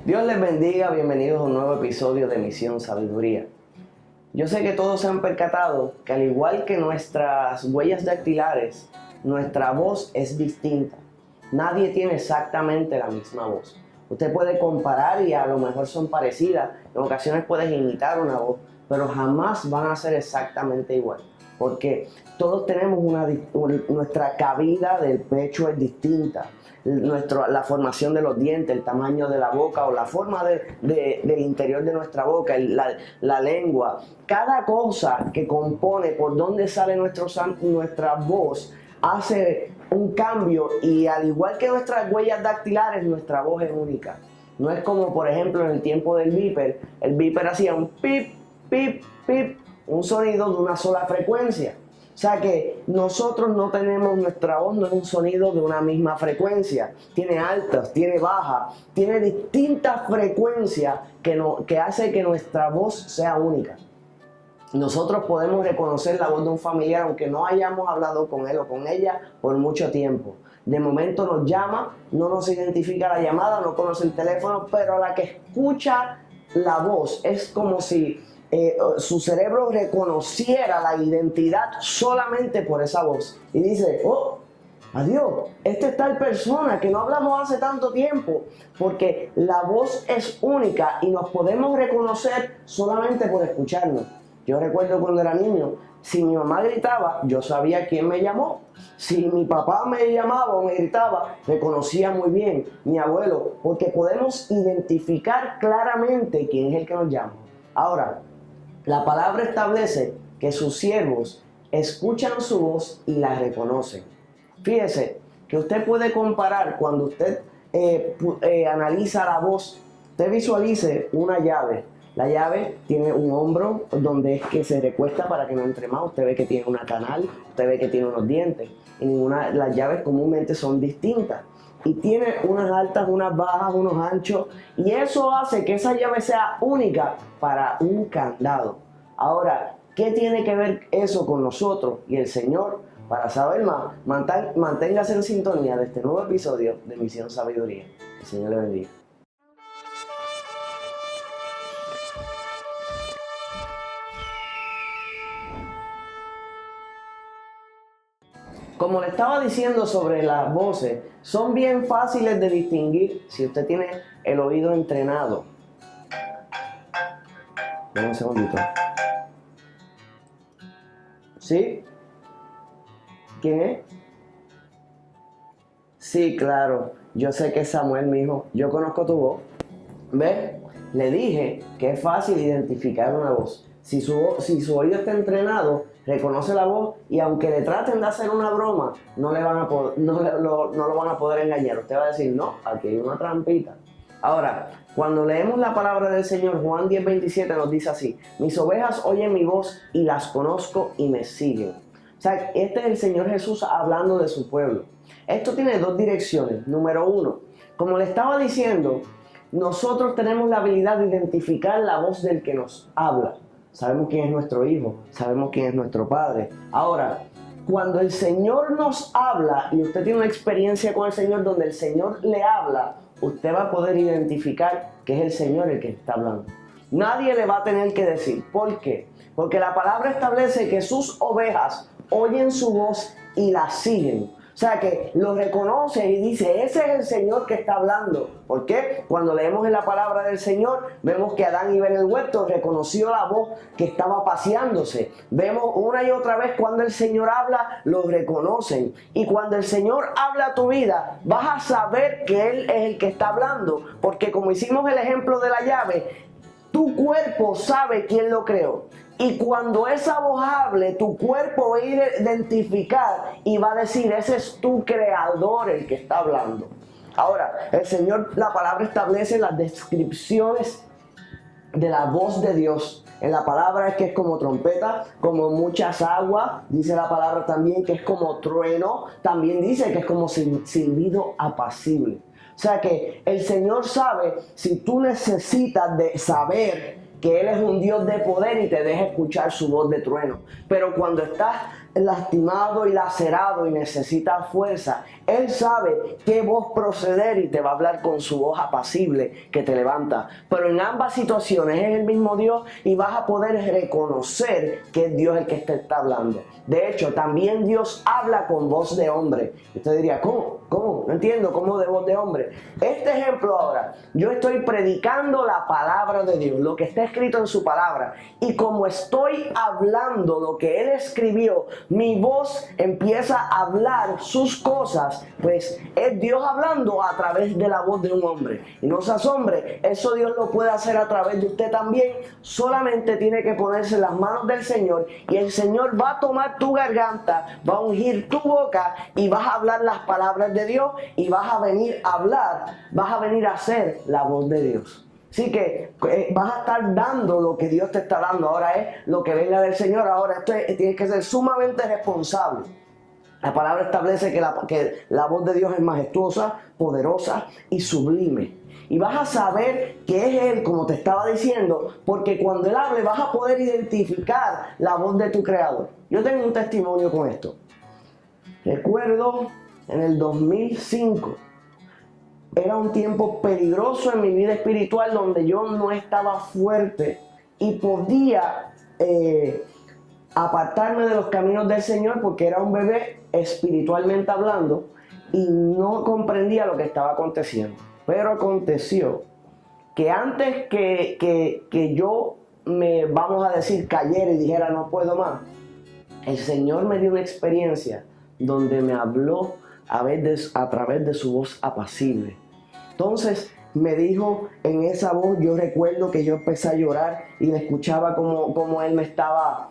Dios les bendiga, bienvenidos a un nuevo episodio de Misión Sabiduría. Yo sé que todos se han percatado que al igual que nuestras huellas dactilares, nuestra voz es distinta. Nadie tiene exactamente la misma voz. Usted puede comparar y a lo mejor son parecidas, en ocasiones puedes imitar una voz, pero jamás van a ser exactamente igual. Porque todos tenemos nuestra cabida del pecho es distinta, la formación de los dientes, el tamaño de la boca o la forma del interior de nuestra boca, la lengua. Cada cosa que compone por donde sale nuestra voz hace un cambio, y al igual que nuestras huellas dactilares, nuestra voz es única. No es como, por ejemplo, en el tiempo del beeper. El beeper hacía un pip, pip, pip, un sonido de una sola frecuencia. O sea que nosotros no tenemos, nuestra voz no es un sonido de una misma frecuencia. Tiene altas, tiene bajas, tiene distintas frecuencias que hace que nuestra voz sea única. Nosotros podemos reconocer la voz de un familiar aunque no hayamos hablado con él o con ella por mucho tiempo. De momento nos llama, no nos identifica la llamada, no conoce el teléfono, pero a la que escucha la voz es como si su cerebro reconociera la identidad solamente por esa voz. Y dice, oh, adiós, esta es tal persona que no hablamos hace tanto tiempo, porque la voz es única y nos podemos reconocer solamente por escucharnos. Yo recuerdo cuando era niño, si mi mamá gritaba, yo sabía quién me llamó. Si mi papá me llamaba o me gritaba, reconocía muy bien mi abuelo, porque podemos identificar claramente quién es el que nos llama. Ahora, la palabra establece que sus siervos escuchan su voz y la reconocen. Fíjese que usted puede comparar cuando usted analiza la voz. Usted visualice una llave. La llave tiene un hombro donde es que se recuesta para que no entre más. Usted ve que tiene una canal, usted ve que tiene unos dientes. Y las llaves comúnmente son distintas. Y tiene unas altas, unas bajas, unos anchos. Y eso hace que esa llave sea única para un candado. Ahora, ¿qué tiene que ver eso con nosotros y el Señor? Para saber más, manténgase en sintonía de este nuevo episodio de Misión Sabiduría. El Señor le bendiga. Como le estaba diciendo sobre las voces, son bien fáciles de distinguir si usted tiene el oído entrenado. Dame un segundito. ¿Sí? ¿Quién es? Sí, claro. Yo sé que es Samuel, mi hijo. Yo conozco tu voz. ¿Ves? Le dije que es fácil identificar una voz. Si su oído está entrenado, reconoce la voz, y aunque le traten de hacer una broma, no lo van a poder engañar. Usted va a decir, no, aquí hay una trampita. Ahora, cuando leemos la palabra del Señor, Juan 10:27 nos dice así: mis ovejas oyen mi voz y las conozco y me siguen. O sea, este es el Señor Jesús hablando de su pueblo. Esto tiene dos direcciones. Número uno, como le estaba diciendo, nosotros tenemos la habilidad de identificar la voz del que nos habla. Sabemos quién es nuestro hijo, sabemos quién es nuestro padre. Ahora, cuando el Señor nos habla y usted tiene una experiencia con el Señor donde el Señor le habla, usted va a poder identificar que es el Señor el que está hablando. Nadie le va a tener que decir. ¿Por qué? Porque la palabra establece que sus ovejas oyen su voz y la siguen. O sea que lo reconoce y dice, ese es el Señor que está hablando. ¿Por qué? Cuando leemos en la palabra del Señor, vemos que Adán y Eva en el huerto reconoció la voz que estaba paseándose. Vemos una y otra vez cuando el Señor habla, lo reconocen. Y cuando el Señor habla a tu vida, vas a saber que Él es el que está hablando. Porque como hicimos el ejemplo de la llave, tu cuerpo sabe quién lo creó. Y cuando esa voz hable, tu cuerpo va a ir a identificar y va a decir, ese es tu creador el que está hablando. Ahora, el Señor, la palabra establece las descripciones de la voz de Dios. En la palabra es que es como trompeta, como muchas aguas. Dice la palabra también que es como trueno. También dice que es como silbido apacible. O sea que el Señor sabe si tú necesitas de saber que Él es un Dios de poder y te deja escuchar su voz de trueno. Pero cuando estás lastimado y lacerado y necesitas fuerza, Él sabe qué voz proceder y te va a hablar con su voz apacible que te levanta. Pero en ambas situaciones es el mismo Dios y vas a poder reconocer que es Dios el que te está hablando. De hecho, también Dios habla con voz de hombre. Y usted diría, ¿cómo? ¿Cómo? No entiendo, ¿cómo de voz de hombre? Este ejemplo ahora, yo estoy predicando la palabra de Dios, lo que está escrito en su palabra. Y como estoy hablando lo que Él escribió, mi voz empieza a hablar sus cosas, pues es Dios hablando a través de la voz de un hombre. Y no se asombre, eso Dios lo puede hacer a través de usted también. Solamente tiene que ponerse en las manos del Señor y el Señor va a tomar tu garganta, va a ungir tu boca y vas a hablar las palabras de Dios y vas a venir a hablar, vas a venir a hacer la voz de Dios. Así que vas a estar dando lo que Dios te está dando. Ahora es lo que venga del Señor. Ahora tienes que ser sumamente responsable. La palabra establece que la voz de Dios es majestuosa, poderosa y sublime. Y vas a saber que es Él, como te estaba diciendo, porque cuando Él hable vas a poder identificar la voz de tu Creador. Yo tengo un testimonio con esto. Recuerdo en el 2005, era un tiempo peligroso en mi vida espiritual donde yo no estaba fuerte y podía apartarme de los caminos del Señor porque era un bebé espiritualmente hablando y no comprendía lo que estaba aconteciendo. Pero aconteció que antes que yo vamos a decir, cayera y dijera no puedo más, el Señor me dio una experiencia donde me habló a través de su voz apacible. Entonces me dijo en esa voz, yo recuerdo que yo empecé a llorar y le escuchaba como Él me estaba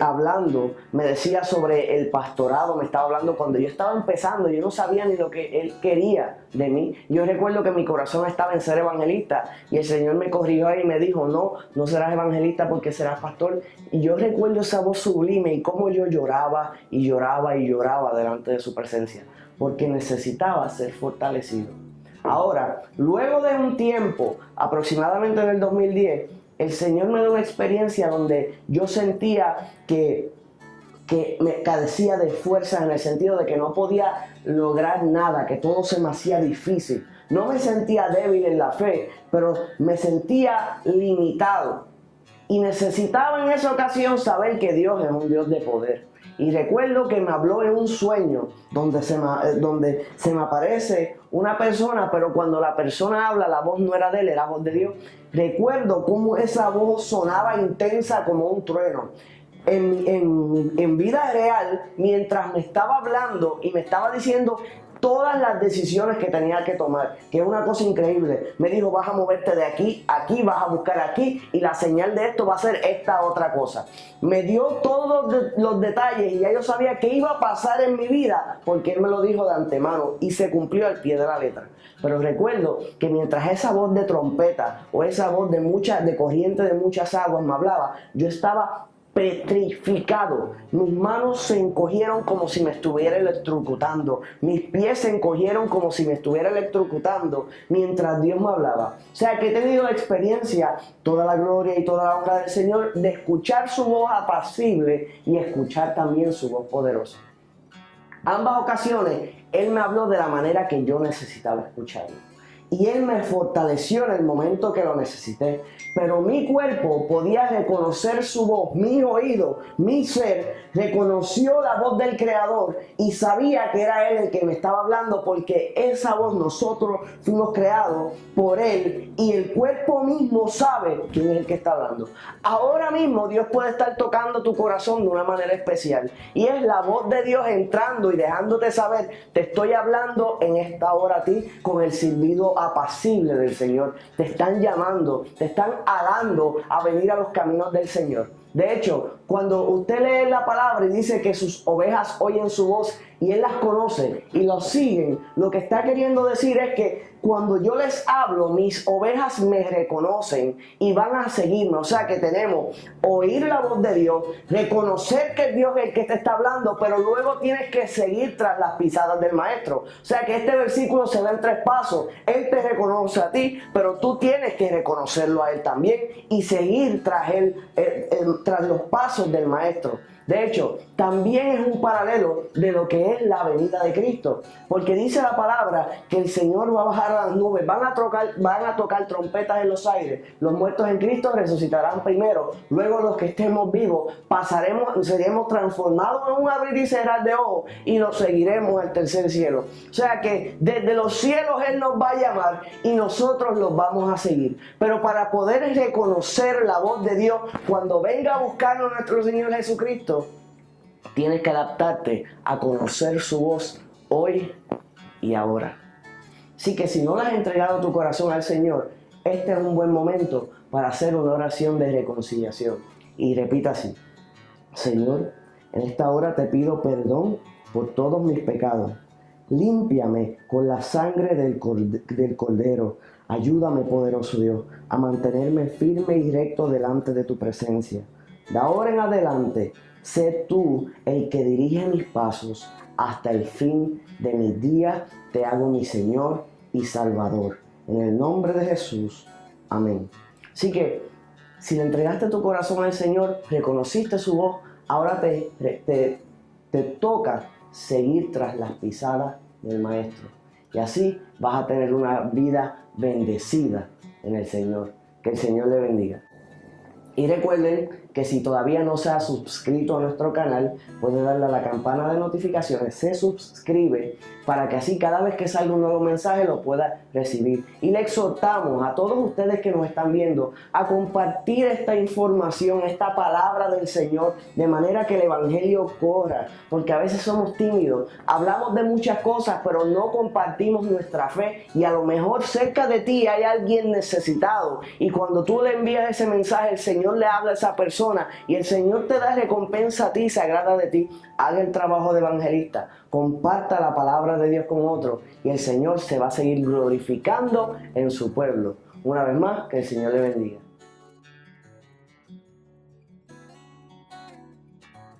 hablando, me decía sobre el pastorado, me estaba hablando cuando yo estaba empezando, yo no sabía ni lo que Él quería de mí. Yo recuerdo que mi corazón estaba en ser evangelista y el Señor me corrigió ahí y me dijo, no serás evangelista porque serás pastor. Y yo recuerdo esa voz sublime y cómo yo lloraba y lloraba y lloraba delante de su presencia, porque necesitaba ser fortalecido. Ahora, luego de un tiempo, aproximadamente en el 2010, el Señor me dio una experiencia donde yo sentía que me carecía de fuerzas en el sentido de que no podía lograr nada, que todo se me hacía difícil. No me sentía débil en la fe, pero me sentía limitado. Y necesitaba en esa ocasión saber que Dios es un Dios de poder. Y recuerdo que me habló en un sueño donde se me aparece una persona, pero cuando la persona habla, la voz no era de él, era voz de Dios. Recuerdo cómo esa voz sonaba intensa como un trueno. En vida real, mientras me estaba hablando y me estaba diciendo todas las decisiones que tenía que tomar, que es una cosa increíble. Me dijo, vas a moverte de aquí a aquí, vas a buscar aquí y la señal de esto va a ser esta otra cosa. Me dio todos los detalles y ya yo sabía qué iba a pasar en mi vida porque Él me lo dijo de antemano y se cumplió al pie de la letra. Pero recuerdo que mientras esa voz de trompeta o esa voz de corriente de muchas aguas me hablaba, yo estaba petrificado. Mis manos se encogieron como si me estuviera electrocutando. Mis pies se encogieron como si me estuviera electrocutando mientras Dios me hablaba. O sea que he tenido la experiencia, toda la gloria y toda la honra del Señor, de escuchar su voz apacible y escuchar también su voz poderosa. Ambas ocasiones Él me habló de la manera que yo necesitaba escucharlo. Y Él me fortaleció en el momento que lo necesité. Pero mi cuerpo podía reconocer su voz, mi oído, mi ser, reconoció la voz del Creador y sabía que era Él el que me estaba hablando porque esa voz nosotros fuimos creados por Él y el cuerpo mismo sabe quién es el que está hablando. Ahora mismo Dios puede estar tocando tu corazón de una manera especial y es la voz de Dios entrando y dejándote saber, te estoy hablando en esta hora a ti con el silbido apacible del Señor. Te están llamando, te están halando a venir a los caminos del Señor. De hecho, cuando usted lee la palabra y dice que sus ovejas oyen su voz y Él las conoce y los siguen, lo que está queriendo decir es que cuando yo les hablo, mis ovejas me reconocen y van a seguirme. O sea que tenemos oír la voz de Dios, reconocer que Dios es el que te está hablando, pero luego tienes que seguir tras las pisadas del Maestro. O sea que este versículo se da en 3 pasos. Él te reconoce a ti, pero tú tienes que reconocerlo a Él también y seguir tras los pasos del Maestro. De hecho, también es un paralelo de lo que es la venida de Cristo, porque dice la palabra que el Señor va a bajar a las nubes, van a tocar trompetas en los aires, los muertos en Cristo resucitarán primero, luego los que estemos vivos seremos transformados en un abrir y cerrar de ojos y nos seguiremos al tercer cielo. O sea que desde los cielos Él nos va a llamar y nosotros los vamos a seguir. Pero para poder reconocer la voz de Dios cuando venga a buscarnos nuestro Señor Jesucristo, tienes que adaptarte a conocer su voz hoy y ahora. Así que si no le has entregado tu corazón al Señor, este es un buen momento para hacer una oración de reconciliación. Y repita así: Señor, en esta hora te pido perdón por todos mis pecados. Límpiame con la sangre del Cordero. Ayúdame, poderoso Dios, a mantenerme firme y recto delante de tu presencia. De ahora en adelante, sé tú el que dirige mis pasos hasta el fin de mis días. Te hago mi Señor y Salvador. En el nombre de Jesús. Amén. Así que, si le entregaste tu corazón al Señor, reconociste su voz, ahora te toca seguir tras las pisadas del Maestro. Y así vas a tener una vida bendecida en el Señor. Que el Señor le bendiga. Y recuerden que si todavía no se ha suscrito a nuestro canal, puede darle a la campana de notificaciones, se suscribe para que así cada vez que salga un nuevo mensaje lo pueda recibir. Y le exhortamos a todos ustedes que nos están viendo a compartir esta información, esta palabra del Señor, de manera que el Evangelio corra, porque a veces somos tímidos, hablamos de muchas cosas, pero no compartimos nuestra fe, y a lo mejor cerca de ti hay alguien necesitado, y cuando tú le envías ese mensaje, el Señor le habla a esa persona, y el Señor te da recompensa a ti, se agrada de ti. Haga el trabajo de evangelista, comparta la palabra de Dios con otros, y el Señor se va a seguir glorificando en su pueblo. Una vez más, que el Señor le bendiga.